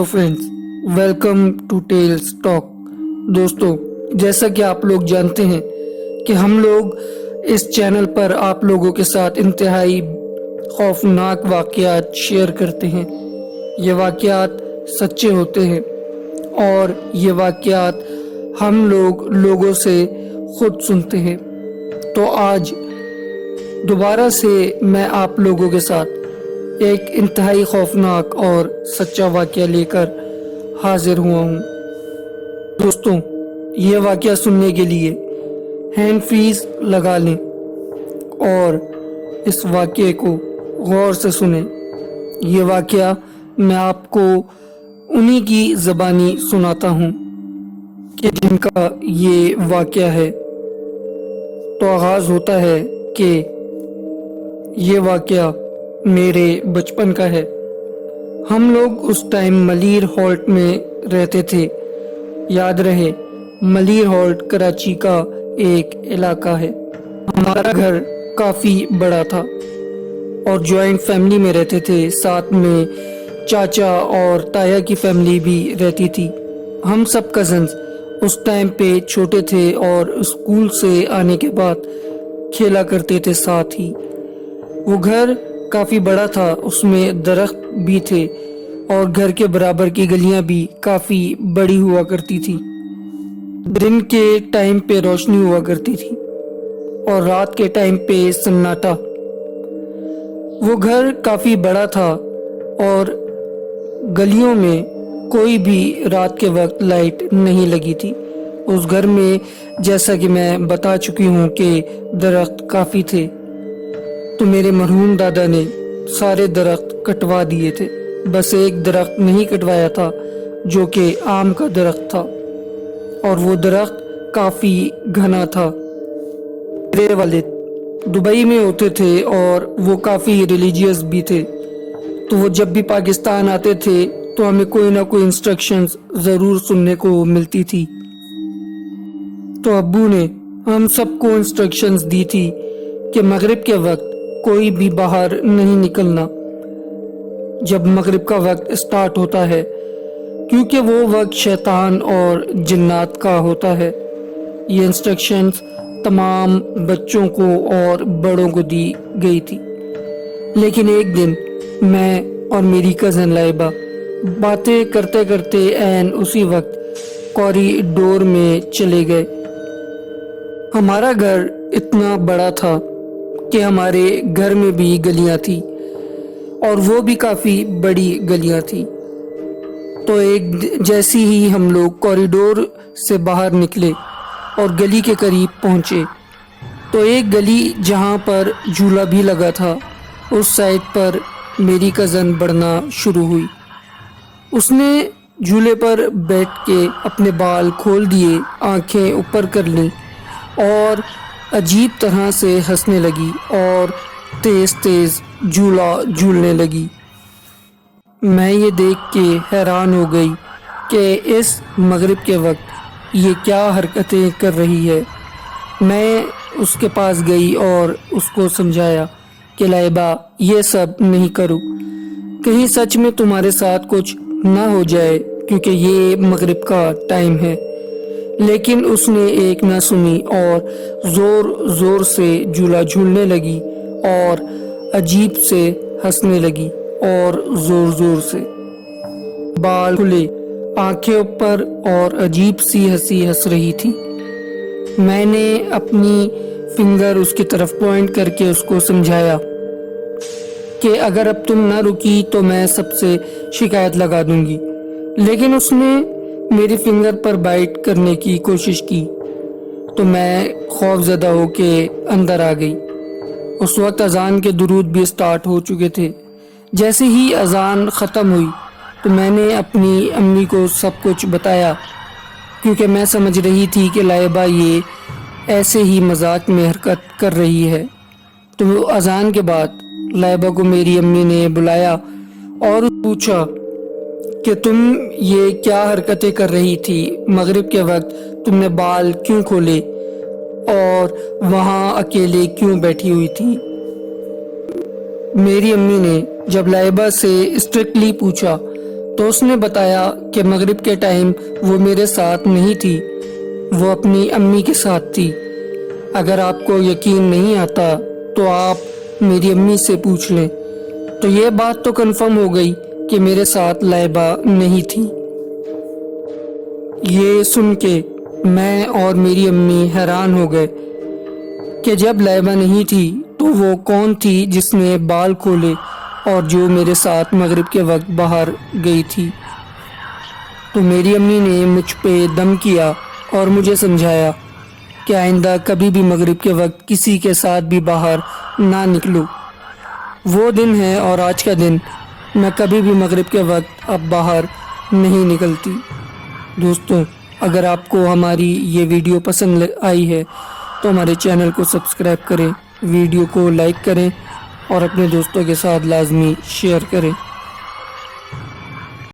Friends, welcome to Tales Talk. दोस्तों, जैसा कि आप लोग जानते हैं कि हम लोग इस चैनल पर आप लोगों के साथ इंतहाई खौफनाक वाक़यात शेयर करते हैं। ये वाक़यात सच्चे होते हैं और ये वाक़यात हम लोगों से खुद सुनते हैं। तो आज दोबारा से मैं आप लोगों के साथ एक इंतहाई खौफनाक और सच्चा वाक़या लेकर हाजिर हुआ हूँ। दोस्तों, ये वाक़या सुनने के लिए हैंड फ्रीज लगा लें और इस वाक़ये को गौर से सुनें। ये वाक़या मैं आपको उन्हीं की ज़बानी सुनाता हूँ कि जिनका ये वाक़या है। तो आगाज़ होता है कि ये वाक़या मेरे बचपन का है। हम लोग उस टाइम मलीर हॉल्ट में रहते थे। याद रहे, मलीर हॉल्ट कराची का एक इलाका है। हमारा घर काफ़ी बड़ा था और जॉइंट फैमिली में रहते थे। साथ में चाचा और ताया की फैमिली भी रहती थी। हम सब कज़न्स उस टाइम पे छोटे थे और स्कूल से आने के बाद खेला करते थे साथ ही। वो घर काफ़ी बड़ा था, उसमें दरख्त भी थे और घर के बराबर की गलियां भी काफ़ी बड़ी हुआ करती थी। दिन के टाइम पे रोशनी हुआ करती थी और रात के टाइम पे सन्नाटा। वो घर काफ़ी बड़ा था और गलियों में कोई भी रात के वक्त लाइट नहीं लगी थी। उस घर में, जैसा कि मैं बता चुकी हूँ, कि दरख्त काफ़ी थे। तो मेरे मरहूम दादा ने सारे दरख्त कटवा दिए थे। बस एक दरख्त नहीं कटवाया था, जो कि आम का दरख्त था, और वो दरख्त काफ़ी घना था। मेरे वालिद दुबई में होते थे और वो काफ़ी रिलीजियस भी थे। तो वो जब भी पाकिस्तान आते थे तो हमें कोई ना कोई इंस्ट्रक्शंस ज़रूर सुनने को मिलती थी। तो अब्बू ने हम सबको इंस्ट्रक्शंस दी थी कि मगरिब के वक्त कोई भी बाहर नहीं निकलना जब मगरिब का वक्त स्टार्ट होता है, क्योंकि वो वक्त शैतान और जिन्नात का होता है। ये इंस्ट्रक्शंस तमाम बच्चों को और बड़ों को दी गई थी। लेकिन एक दिन मैं और मेरी कज़न लाइबा बातें करते करते ऐन उसी वक्त कॉरिडोर में चले गए। हमारा घर इतना बड़ा था कि हमारे घर में भी गलियां थी और वो भी काफ़ी बड़ी गलियां थी। तो एक जैसी ही हम लोग कॉरिडोर से बाहर निकले और गली के करीब पहुंचे, तो एक गली जहां पर झूला भी लगा था, उस साइड पर मेरी कज़न बढ़ना शुरू हुई। उसने झूले पर बैठ के अपने बाल खोल दिए, आंखें ऊपर कर लीं और अजीब तरह से हंसने लगी और तेज़ तेज़ झूला झूलने लगी। मैं ये देख के हैरान हो गई कि इस मगरिब के वक्त ये क्या हरकतें कर रही है। मैं उसके पास गई और उसको समझाया कि लाइबा, ये सब नहीं करो, कहीं सच में तुम्हारे साथ कुछ ना हो जाए, क्योंकि ये मगरिब का टाइम है। लेकिन उसने एक ना सुनी और ज़ोर ज़ोर से झूला झूलने लगी और अजीब से हंसने लगी और ज़ोर ज़ोर से। बाल खुले, आंखें ऊपर और अजीब सी हंसी हंस रही थी। मैंने अपनी फिंगर उसकी तरफ पॉइंट करके उसको समझाया कि अगर अब तुम ना रुकी तो मैं सबसे शिकायत लगा दूंगी। लेकिन उसने मेरी फिंगर पर बाइट करने की कोशिश की तो मैं खौफज़दा होके अंदर आ गई। उस वक्त अजान के दुरूद भी स्टार्ट हो चुके थे। जैसे ही अजान ख़त्म हुई तो मैंने अपनी अम्मी को सब कुछ बताया, क्योंकि मैं समझ रही थी कि लाइबा ये ऐसे ही मजाक में हरकत कर रही है। तो अजान के बाद लाइबा को मेरी अम्मी ने बुलाया और पूछा कि तुम ये क्या हरकतें कर रही थी, मगरिब के वक्त तुमने बाल क्यों खोले और वहाँ अकेले क्यों बैठी हुई थी। मेरी अम्मी ने जब लाइबा से स्ट्रिक्टली पूछा تو اس نے بتایا کہ مغرب کے ٹائم وہ میرے ساتھ نہیں تھی، وہ اپنی امی کے ساتھ تھی۔ اگر آپ کو یقین نہیں آتا تو آپ میری امی سے پوچھ لیں۔ تو یہ بات تو کنفرم ہو گئی کہ میرے ساتھ لائبہ نہیں تھی۔ یہ سن کے میں اور میری امی حیران ہو گئے کہ جب لائبہ نہیں تھی تو وہ کون تھی جس نے بال کھولے اور جو میرے ساتھ مغرب کے وقت باہر گئی تھی۔ تو میری امی نے مجھ پہ دم کیا اور مجھے سمجھایا کہ آئندہ کبھی بھی مغرب کے وقت کسی کے ساتھ بھی باہر نہ نکلو۔ وہ دن ہے اور آج کا دن میں کبھی بھی مغرب کے وقت اب باہر نہیں نکلتی۔ دوستوں، اگر آپ کو ہماری یہ ویڈیو پسند آئی ہے تو ہمارے چینل کو سبسکرائب کریں، ویڈیو کو لائک کریں اور اپنے دوستوں کے ساتھ لازمی شیئر کریں۔